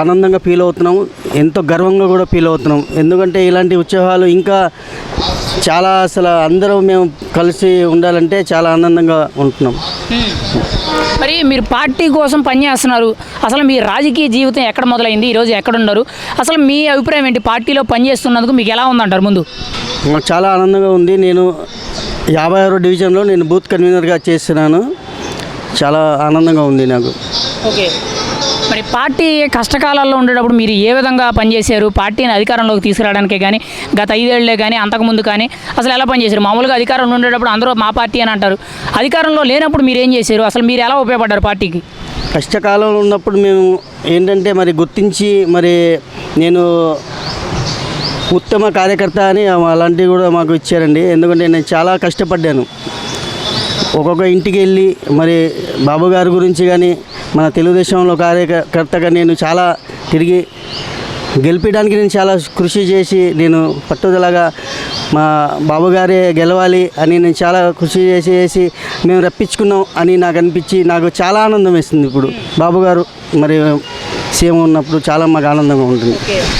ఆనందంగా ఫీల్ అవుతున్నాం, ఎంతో గర్వంగా కూడా ఫీల్ అవుతున్నాం. ఎందుకంటే ఇలాంటి ఉత్సవాలు ఇంకా చాలా అసలు అందరూ మేము కలిసి ఉండాలంటే చాలా ఆనందంగా ఉంటున్నాం. మరి మీరు పార్టీ కోసం పనిచేస్తున్నారు. అసలు మీ రాజకీయ జీవితం ఎక్కడ మొదలైంది, ఈరోజు ఎక్కడున్నారు, అసలు మీ అభిప్రాయం ఏంటి? పార్టీలో పనిచేస్తున్నందుకు మీకు ఎలా ఉందంటారు? ముందు నాకు చాలా ఆనందంగా ఉంది. నేను 56వ డివిజన్లో నేను బూత్ కన్వీనర్గా చేస్తున్నాను. చాలా ఆనందంగా ఉంది నాకు. ఓకే, మరి పార్టీ కష్టకాలాల్లో ఉండేటప్పుడు మీరు ఏ విధంగా పనిచేశారు? పార్టీని అధికారంలోకి తీసుకురావడానికే కానీ, గత 5 ఏళ్లే కానీ, అంతకుముందు కానీ అసలు ఎలా పనిచేశారు? మామూలుగా అధికారంలో ఉండేటప్పుడు అందరూ మా పార్టీ అని అంటారు. అధికారంలో లేనప్పుడు మీరు ఏం చేశారు? అసలు మీరు ఎలా ఉపయోగపడ్డారు పార్టీకి? కష్టకాలంలో ఉన్నప్పుడు మేము ఏంటంటే మరి గుర్తించి మరి నేను ఉత్తమ కార్యకర్త అని అలాంటివి కూడా మాకు ఇచ్చారండి. ఎందుకంటే నేను చాలా కష్టపడ్డాను. ఒక్కొక్క ఇంటికి వెళ్ళి మరి బాబు గారి గురించి కానీ మన తెలుగుదేశంలో కార్యకర్తగా నేను చాలా తిరిగి గెలిపించడానికి నేను చాలా కృషి చేసి నేను పట్టుదలగా మా బాబు గారే గెలవాలి అని నేను చాలా కృషి చేసి మేము రప్పించుకున్నాం అని నాకు అనిపించి నాకు చాలా ఆనందం వేస్తుంది. ఇప్పుడు బాబు గారు మరి సీఎం ఉన్నప్పుడు చాలా మాకు ఆనందంగా ఉంటుంది.